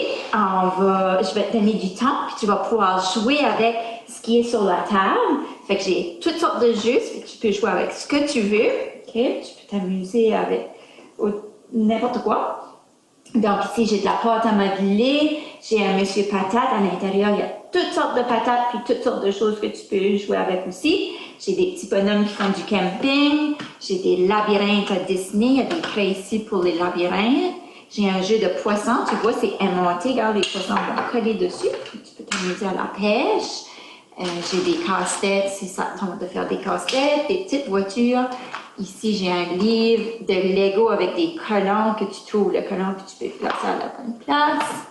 je vais te donner du temps, puis tu vas pouvoir jouer avec ce qui est sur la table. Fait que j'ai toutes sortes de jeux, tu peux jouer avec ce que tu veux. Okay? Tu peux t'amuser avec n'importe quoi. Donc ici, j'ai de la pâte à modeler, j'ai un monsieur patate. À l'intérieur, il y a toutes sortes de patates, puis toutes sortes de choses que tu peux jouer avec aussi. J'ai des petits bonhommes qui font du camping, j'ai des labyrinthes à Disney, il y a des craies ici pour les labyrinthes. J'ai un jeu de poissons, tu vois, c'est aimanté, regarde, les poissons vont coller dessus, tu peux t'amuser à la pêche. J'ai des casse-têtes, c'est ça, on va faire des casse-têtes, des petites voitures. Ici, j'ai un livre de Lego avec des colons que tu trouves, le colon que tu peux placer à la bonne place.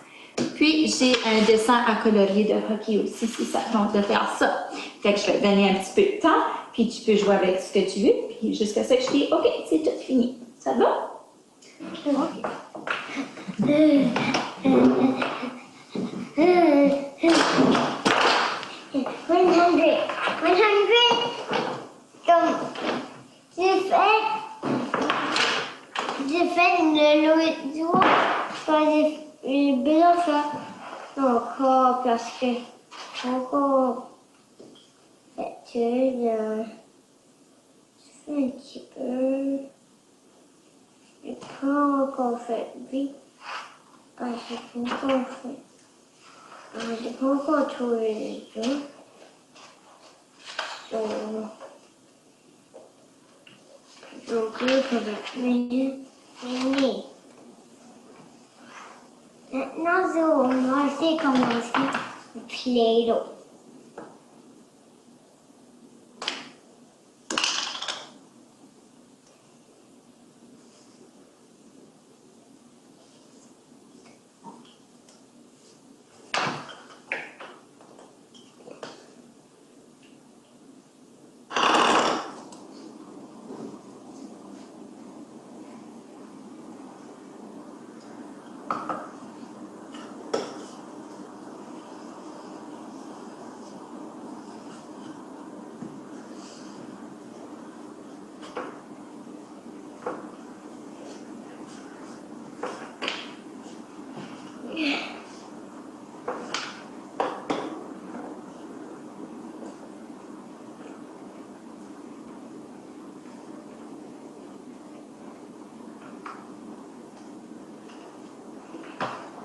Puis, j'ai un dessin à colorier de hockey aussi, si ça tente de faire ça. Fait que je vais te donner un petit peu de temps, puis tu peux jouer avec ce que tu veux, puis jusqu'à ce que je dise, OK, c'est tout fini. Ça te va? OK. 100. Donc, j'ai fait le jour quand j'ai bien fait encore parce que encore Un petit peu. J'ai pas encore fait vite. J'ai pas encore fait. J'ai pas encore trouvé les deux. Donc, ça va fini. Maintenant, on va essayer de commencer le Play-Doh.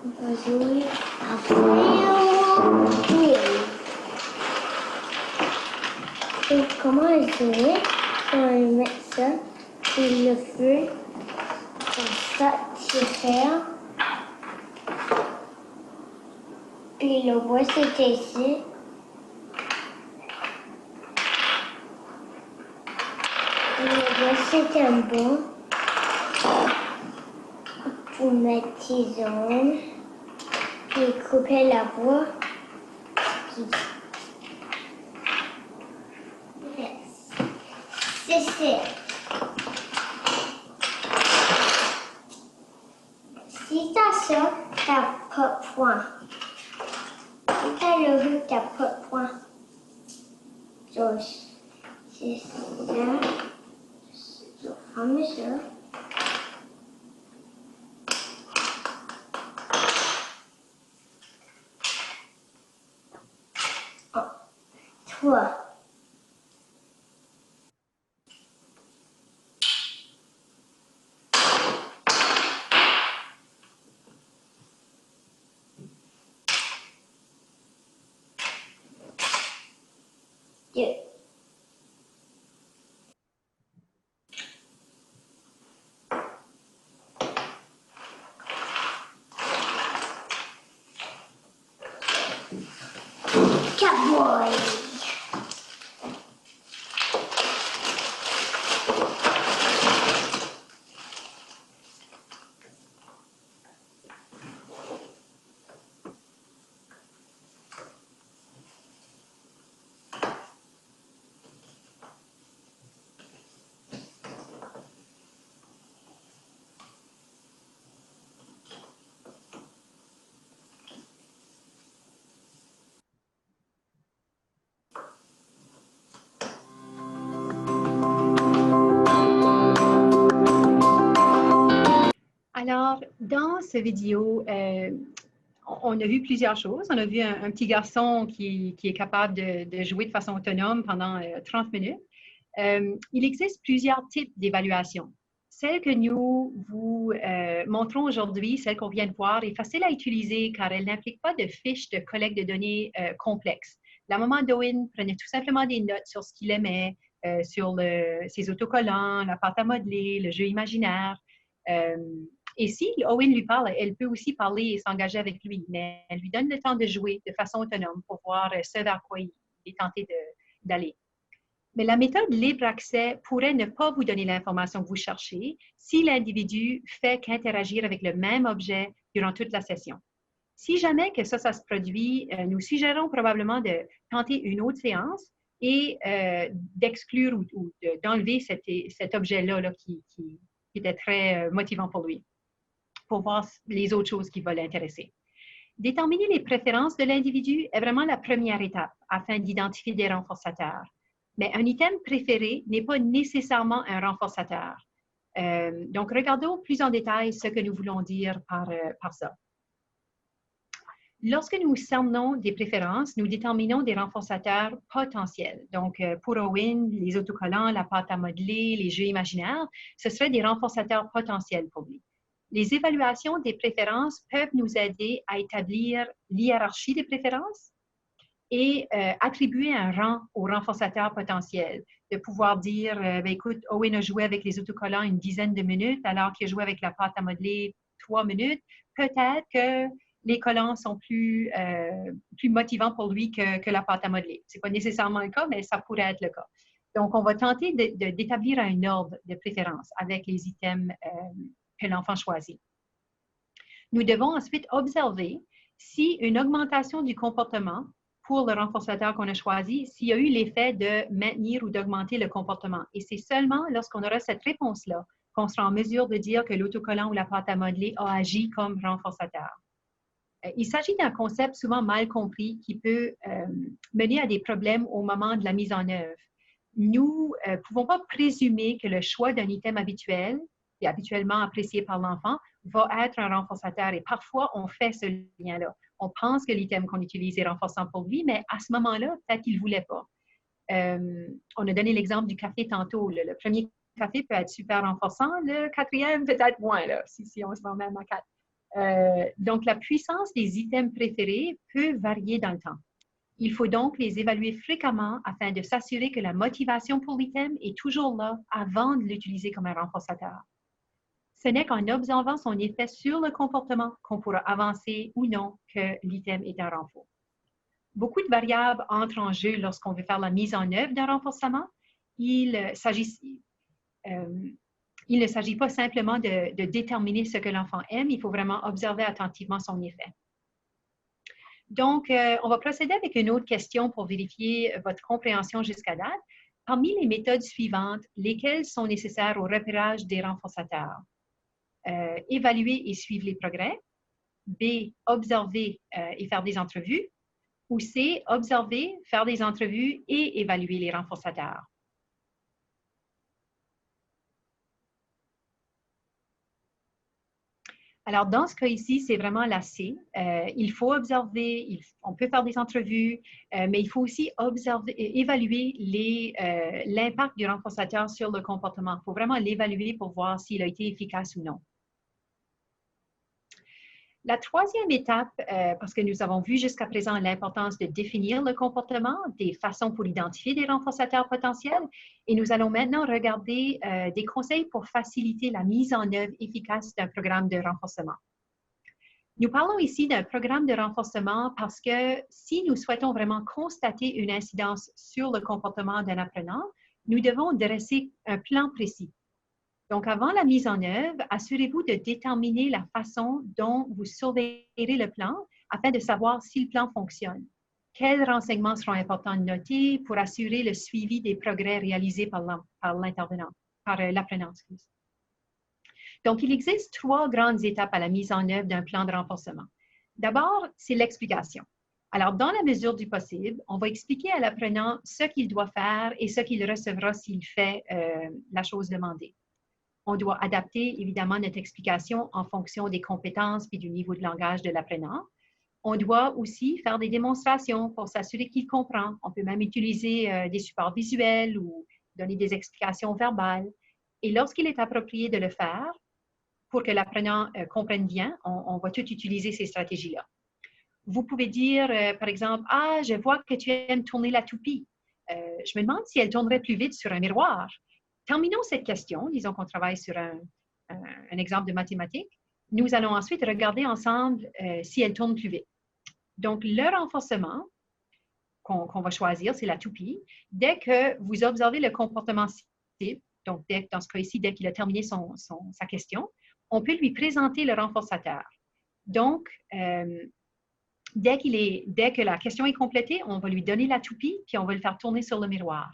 On va jouer à Play-Doh. Et comment jouer? On va mettre ça sur le feu. Comme ça, tu fais. Puis le bois, c'est ici. Et le bois, c'est un bon. Pour mettre tes ongles. Puis couper la bois. C'est ça. Si t'as ça, t'as pas de point. Si t'as le rouge, t'as pas de point. Donc, c'est ça. Je ferme ça. Toi. Deux. Cowboy. Alors, dans cette vidéo, on a vu plusieurs choses. On a vu un petit garçon qui est capable de jouer de façon autonome pendant 30 minutes. Il existe plusieurs types d'évaluation. Celle que nous vous montrons aujourd'hui, celle qu'on vient de voir, est facile à utiliser car elle n'implique pas de fiches de collecte de données complexes. La maman d'Owen prenait tout simplement des notes sur ce qu'il aimait, sur ses autocollants, la pâte à modeler, le jeu imaginaire. Et si Owen lui parle, elle peut aussi parler et s'engager avec lui, mais elle lui donne le temps de jouer de façon autonome pour voir ce vers quoi il est tenté d'aller. Mais la méthode libre accès pourrait ne pas vous donner l'information que vous cherchez si l'individu fait qu'interagir avec le même objet durant toute la session. Si jamais que ça se produit, nous suggérons probablement de tenter une autre séance et d'exclure ou d'enlever cet objet-là qui était très motivant pour lui, pour voir les autres choses qui vont l'intéresser. Déterminer les préférences de l'individu est vraiment la première étape afin d'identifier des renforçateurs. Mais un item préféré n'est pas nécessairement un renforçateur. Donc, regardons plus en détail ce que nous voulons dire par ça. Lorsque nous cernons des préférences, nous déterminons des renforçateurs potentiels. Donc, pour Owen, les autocollants, la pâte à modeler, les jeux imaginaires, ce seraient des renforçateurs potentiels pour lui. Les évaluations des préférences peuvent nous aider à établir l'hiérarchie des préférences et attribuer un rang aux renforçateurs potentiels. De pouvoir dire, écoute, Owen a joué avec les autocollants une dizaine de minutes alors qu'il a joué avec la pâte à modeler 3 minutes. Peut-être que les collants sont plus motivants pour lui que la pâte à modeler. Ce n'est pas nécessairement le cas, mais ça pourrait être le cas. Donc, on va tenter d'établir un ordre de préférence avec les items que l'enfant choisit. Nous devons ensuite observer si une augmentation du comportement pour le renforçateur qu'on a choisi, s'il y a eu l'effet de maintenir ou d'augmenter le comportement. Et c'est seulement lorsqu'on aura cette réponse-là qu'on sera en mesure de dire que l'autocollant ou la pâte à modeler a agi comme renforçateur. Il s'agit d'un concept souvent mal compris qui peut mener à des problèmes au moment de la mise en œuvre. Nous ne pouvons pas présumer que le choix d'un item habituel, qui est habituellement apprécié par l'enfant, va être un renforçateur. Et parfois, on fait ce lien-là. On pense que l'item qu'on utilise est renforçant pour lui, mais à ce moment-là, peut-être qu'il ne voulait pas. On a donné l'exemple du café tantôt. Le premier café peut être super renforçant, le quatrième peut-être moins, là, si on se met même à 4. Donc, la puissance des items préférés peut varier dans le temps. Il faut donc les évaluer fréquemment afin de s'assurer que la motivation pour l'item est toujours là avant de l'utiliser comme un renforçateur. Ce n'est qu'en observant son effet sur le comportement qu'on pourra avancer ou non que l'item est un renfort. Beaucoup de variables entrent en jeu lorsqu'on veut faire la mise en œuvre d'un renforcement. Il ne s'agit pas simplement de déterminer ce que l'enfant aime, il faut vraiment observer attentivement son effet. Donc, on va procéder avec une autre question pour vérifier votre compréhension jusqu'à date. Parmi les méthodes suivantes, lesquelles sont nécessaires au repérage des renforçateurs? Évaluer et suivre les progrès. B, observer et faire des entrevues. Ou C, observer, faire des entrevues et évaluer les renforçateurs. Alors, dans ce cas ici, c'est vraiment la C. Il faut observer, on peut faire des entrevues, mais il faut aussi évaluer l'impact du renforçateur sur le comportement. Il faut vraiment l'évaluer pour voir s'il a été efficace ou non. La troisième étape, parce que nous avons vu jusqu'à présent l'importance de définir le comportement, des façons pour identifier des renforçateurs potentiels, et nous allons maintenant regarder des conseils pour faciliter la mise en œuvre efficace d'un programme de renforcement. Nous parlons ici d'un programme de renforcement parce que si nous souhaitons vraiment constater une incidence sur le comportement d'un apprenant, nous devons dresser un plan précis. Donc, avant la mise en œuvre, assurez-vous de déterminer la façon dont vous surveillerez le plan afin de savoir si le plan fonctionne. Quels renseignements seront importants de noter pour assurer le suivi des progrès réalisés par l'apprenant. Donc, il existe 3 grandes étapes à la mise en œuvre d'un plan de renforcement. D'abord, c'est l'explication. Alors, dans la mesure du possible, on va expliquer à l'apprenant ce qu'il doit faire et ce qu'il recevra s'il fait la chose demandée. On doit adapter évidemment notre explication en fonction des compétences et du niveau de langage de l'apprenant. On doit aussi faire des démonstrations pour s'assurer qu'il comprend. On peut même utiliser des supports visuels ou donner des explications verbales. Et lorsqu'il est approprié de le faire, pour que l'apprenant comprenne bien, on va tout utiliser ces stratégies-là. Vous pouvez dire, par exemple, « Ah, je vois que tu aimes tourner la toupie. Je me demande si elle tournerait plus vite sur un miroir. » Terminons cette question, disons qu'on travaille sur un exemple de mathématiques. Nous allons ensuite regarder ensemble si elle tourne plus vite. Donc, le renforcement qu'on va choisir, c'est la toupie. Dès que vous observez le comportement cible, donc dans ce cas ici, dès qu'il a terminé sa question, on peut lui présenter le renforçateur. Donc, dès que la question est complétée, on va lui donner la toupie, puis on va le faire tourner sur le miroir.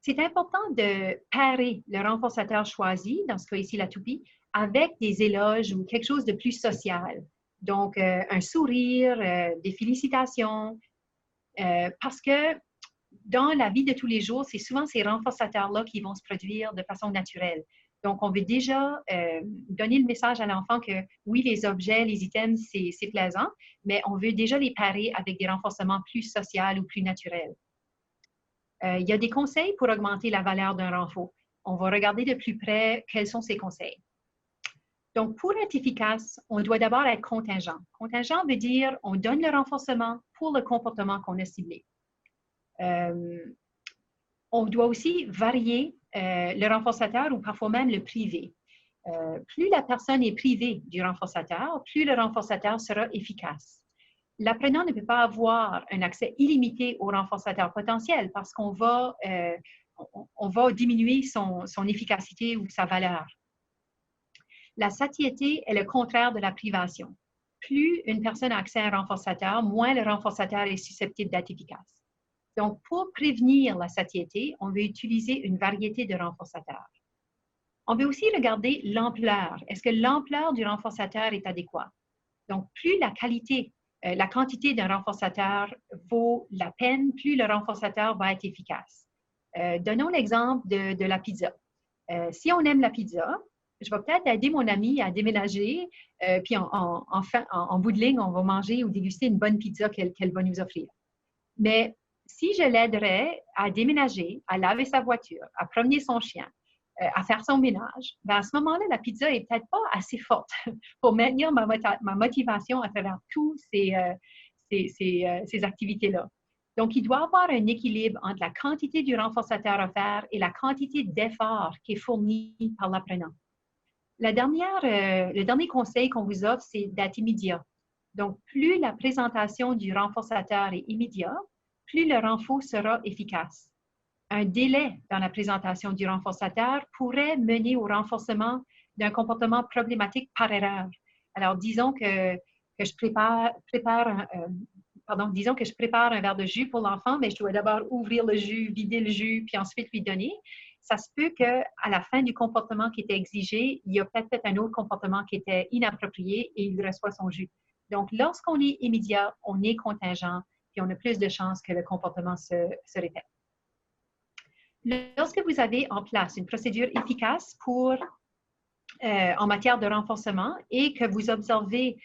C'est important de pairer le renforçateur choisi, dans ce cas ici la toupie, avec des éloges ou quelque chose de plus social. Donc, un sourire, des félicitations, parce que dans la vie de tous les jours, c'est souvent ces renforçateurs-là qui vont se produire de façon naturelle. Donc, on veut déjà donner le message à l'enfant que oui, les objets, les items, c'est plaisant, mais on veut déjà les parer avec des renforcements plus sociaux ou plus naturels. Il y a des conseils pour augmenter la valeur d'un renfort. On va regarder de plus près quels sont ces conseils. Donc, pour être efficace, on doit d'abord être contingent. Contingent veut dire on donne le renforcement pour le comportement qu'on a ciblé. On doit aussi varier le renforçateur ou parfois même le priver. Plus la personne est privée du renforçateur, plus le renforçateur sera efficace. L'apprenant ne peut pas avoir un accès illimité au renforçateur potentiel parce qu'on va, on va diminuer son efficacité ou sa valeur. La satiété est le contraire de la privation. Plus une personne a accès à un renforçateur, moins le renforçateur est susceptible d'être efficace. Donc, pour prévenir la satiété, on veut utiliser une variété de renforçateurs. On veut aussi regarder l'ampleur. Est-ce que l'ampleur du renforçateur est adéquate? Donc, plus la qualité, la quantité d'un renforçateur vaut la peine, plus le renforçateur va être efficace. Donnons l'exemple de la pizza. Si on aime la pizza, je vais peut-être aider mon ami à déménager, puis en bout de ligne, on va manger ou déguster une bonne pizza qu'elle va nous offrir. Mais si je l'aiderais à déménager, à laver sa voiture, à promener son chien, à faire son ménage, ben à ce moment-là, la pizza n'est peut-être pas assez forte pour maintenir ma motivation à travers toutes ces activités-là. Donc, il doit y avoir un équilibre entre la quantité du renforçateur offert et la quantité d'effort qui est fourni par l'apprenant. Le dernier conseil qu'on vous offre, c'est d'être immédiat. Donc, plus la présentation du renforçateur est immédiate, plus le renfort sera efficace. Un délai dans la présentation du renforçateur pourrait mener au renforcement d'un comportement problématique par erreur. Alors, disons que je prépare un verre de jus pour l'enfant, mais je dois d'abord ouvrir le jus, vider le jus, puis ensuite lui donner. Ça se peut qu'à la fin du comportement qui était exigé, il y a peut-être un autre comportement qui était inapproprié et il reçoit son jus. Donc, lorsqu'on est immédiat, on est contingent, puis on a plus de chances que le comportement se répète. Lorsque vous avez en place une procédure efficace en matière de renforcement et que vous observez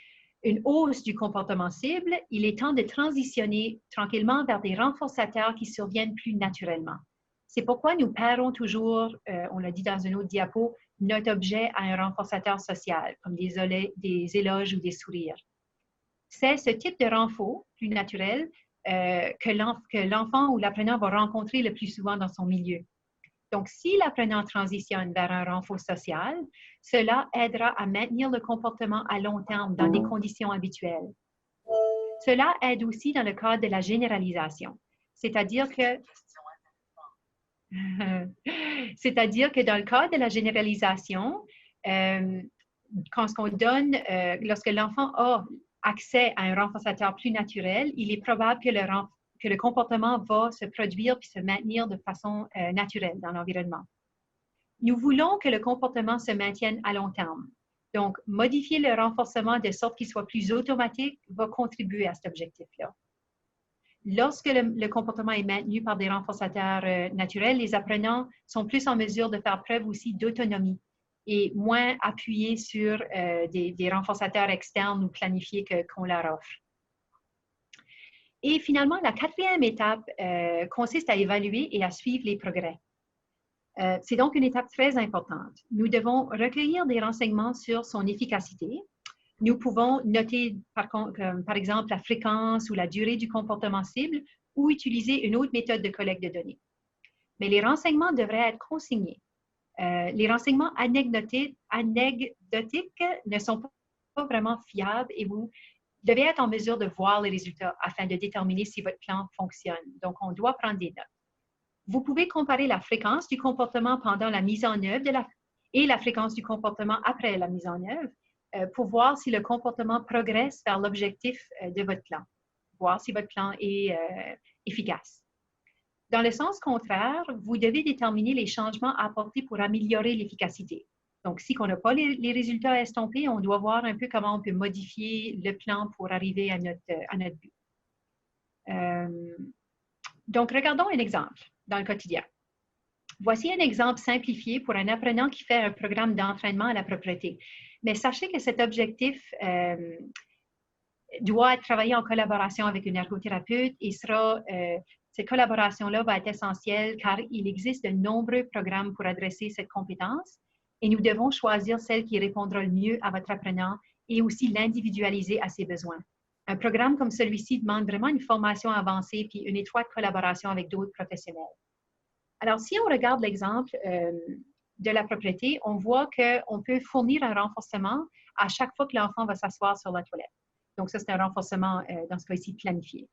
une hausse du comportement cible, il est temps de transitionner tranquillement vers des renforçateurs qui surviennent plus naturellement. C'est pourquoi nous pairons toujours, on l'a dit dans une autre diapo, notre objet à un renforçateur social, comme des éloges ou des sourires. C'est ce type de renfort plus naturel que l'enfant ou l'apprenant va rencontrer le plus souvent dans son milieu. Donc, si l'apprenant transitionne vers un renfort social, cela aidera à maintenir le comportement à long terme dans des conditions habituelles. Cela aide aussi dans le cadre de la généralisation, c'est-à-dire que dans le cadre de la généralisation, lorsque l'enfant a accès à un renforçateur plus naturel, il est probable que le comportement va se produire puis se maintenir de façon naturelle dans l'environnement. Nous voulons que le comportement se maintienne à long terme. Donc, modifier le renforcement de sorte qu'il soit plus automatique va contribuer à cet objectif-là. Lorsque le comportement est maintenu par des renforçateurs naturels, les apprenants sont plus en mesure de faire preuve aussi d'autonomie et moins appuyés sur des renforçateurs externes ou planifiés qu'on leur offre. Et finalement, la quatrième étape consiste à évaluer et à suivre les progrès. C'est donc une étape très importante. Nous devons recueillir des renseignements sur son efficacité. Nous pouvons noter, par exemple, la fréquence ou la durée du comportement cible ou utiliser une autre méthode de collecte de données. Mais les renseignements devraient être consignés. Les renseignements anecdotiques ne sont pas vraiment fiables et vous devez être en mesure de voir les résultats afin de déterminer si votre plan fonctionne. Donc, on doit prendre des notes. Vous pouvez comparer la fréquence du comportement pendant la mise en œuvre et la fréquence du comportement après la mise en œuvre pour voir si le comportement progresse vers l'objectif de votre plan, voir si votre plan est efficace. Dans le sens contraire, vous devez déterminer les changements à apporter pour améliorer l'efficacité. Donc, si on n'a pas les résultats estompés, on doit voir un peu comment on peut modifier le plan pour arriver à notre but. Donc, regardons un exemple dans le quotidien. Voici un exemple simplifié pour un apprenant qui fait un programme d'entraînement à la propreté. Mais sachez que cet objectif doit être travaillé en collaboration avec une ergothérapeute et cette collaboration-là va être essentielle car il existe de nombreux programmes pour adresser cette compétence et nous devons choisir celle qui répondra le mieux à votre apprenant et aussi l'individualiser à ses besoins. Un programme comme celui-ci demande vraiment une formation avancée puis une étroite collaboration avec d'autres professionnels. Alors, si on regarde l'exemple de la propreté, on voit qu'on peut fournir un renforcement à chaque fois que l'enfant va s'asseoir sur la toilette. Donc, ça, c'est un renforcement, dans ce cas-ci, planifié.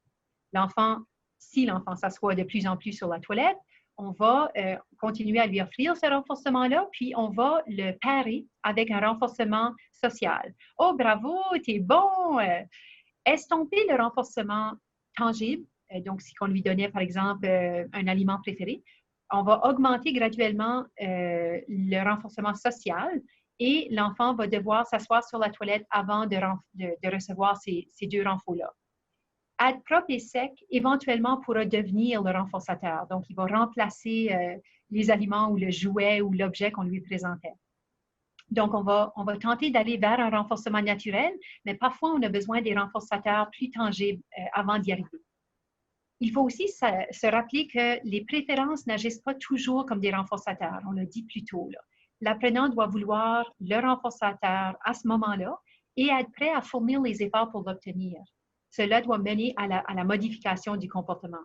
Si l'enfant s'assoit de plus en plus sur la toilette, on va continuer à lui offrir ce renforcement-là, puis on va le pairer avec un renforcement social. « Oh, bravo, t'es bon! » Estomper le renforcement tangible, donc si on lui donnait, par exemple, un aliment préféré, on va augmenter graduellement le renforcement social et l'enfant va devoir s'asseoir sur la toilette avant de recevoir ces deux renforts-là. Être propre et sec, éventuellement, pourra devenir le renforçateur. Donc, il va remplacer les aliments ou le jouet ou l'objet qu'on lui présentait. Donc, on va tenter d'aller vers un renforcement naturel, mais parfois, on a besoin des renforçateurs plus tangibles avant d'y arriver. Il faut aussi se rappeler que les préférences n'agissent pas toujours comme des renforçateurs, on l'a dit plus tôt. L'apprenant doit vouloir le renforçateur à ce moment-là et être prêt à fournir les efforts pour l'obtenir. Cela doit mener à la modification du comportement.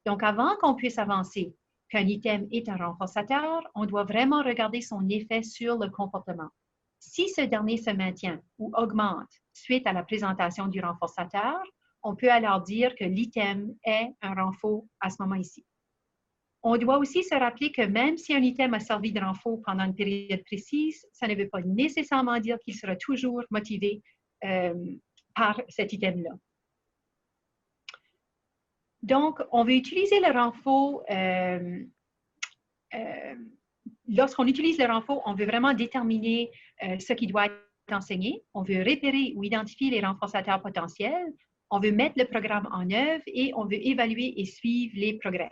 Donc, avant qu'on puisse avancer qu'un item est un renforçateur, on doit vraiment regarder son effet sur le comportement. Si ce dernier se maintient ou augmente suite à la présentation du renforçateur, on peut alors dire que l'item est un renfort à ce moment ici. On doit aussi se rappeler que même si un item a servi de renfort pendant une période précise, ça ne veut pas nécessairement dire qu'il sera toujours motivé par cet item-là. Donc, on veut utiliser le renfort. Lorsqu'on utilise le renfort, on veut vraiment déterminer ce qui doit être enseigné. On veut repérer ou identifier les renforçateurs potentiels. On veut mettre le programme en œuvre et on veut évaluer et suivre les progrès.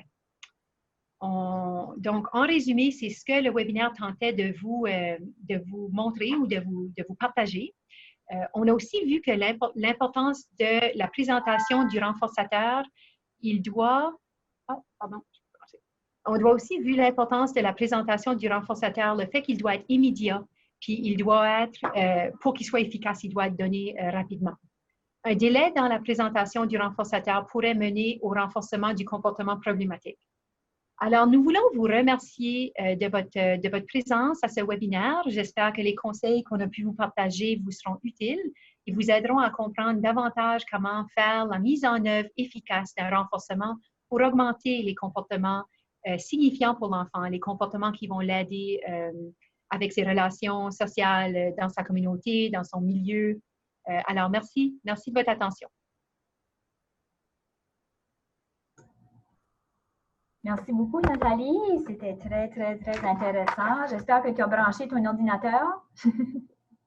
Donc, en résumé, c'est ce que le webinaire tentait de vous montrer ou de vous partager. On a aussi vu que l'importance de la présentation du renforçateur, on doit aussi vu l'importance de la présentation du renforçateur, le fait qu'il doit être immédiat, puis il doit être, pour qu'il soit efficace, il doit être donné rapidement. Un délai dans la présentation du renforçateur pourrait mener au renforcement du comportement problématique. Alors, nous voulons vous remercier de votre présence à ce webinaire. J'espère que les conseils qu'on a pu vous partager vous seront utiles et vous aideront à comprendre davantage comment faire la mise en œuvre efficace d'un renforcement pour augmenter les comportements signifiants pour l'enfant, les comportements qui vont l'aider avec ses relations sociales dans sa communauté, dans son milieu. Alors, merci de votre attention. Merci beaucoup, Nathalie. C'était très, très, très intéressant. J'espère que tu as branché ton ordinateur.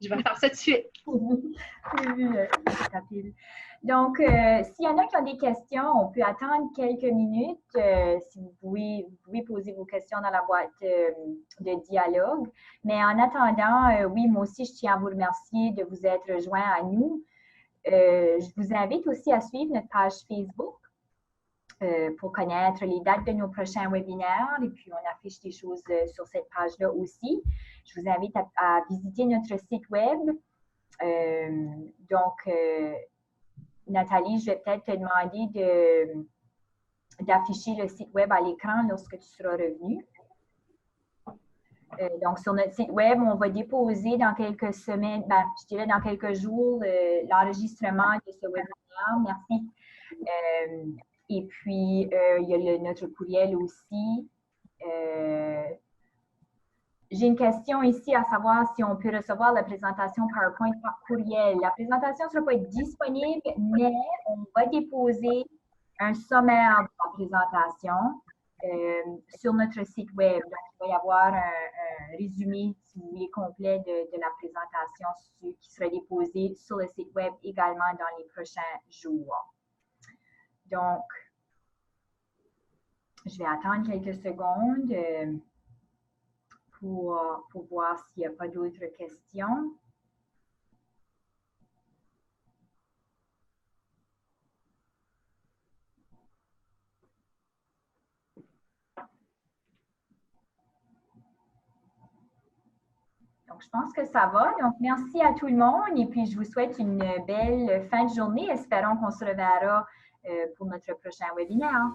Je vais faire ça tout de suite. Donc, s'il y en a qui ont des questions, on peut attendre quelques minutes. Si vous pouvez poser vos questions dans la boîte de dialogue. Mais en attendant, oui, moi aussi, je tiens à vous remercier de vous être rejoints à nous. Je vous invite aussi à suivre notre page Facebook pour connaître les dates de nos prochains webinaires. Et puis, on affiche des choses sur cette page-là aussi. Je vous invite à visiter notre site web. Nathalie, je vais peut-être te demander d'afficher le site web à l'écran lorsque tu seras revenu. Donc, sur notre site web, on va déposer dans quelques semaines, je dirais dans quelques jours, l'enregistrement de ce webinaire. Merci. Et puis, il y a notre courriel aussi. J'ai une question ici à savoir si on peut recevoir la présentation PowerPoint par courriel. La présentation ne sera pas disponible, mais on va déposer un sommaire de la présentation sur notre site web. Donc, il va y avoir un résumé, si vous voulez, complet de la présentation qui sera déposé sur le site web également dans les prochains jours. Donc, je vais attendre quelques secondes. pour voir s'il n'y a pas d'autres questions. Donc, je pense que ça va. Donc, merci à tout le monde et puis je vous souhaite une belle fin de journée. Espérons qu'on se reverra pour notre prochain webinaire.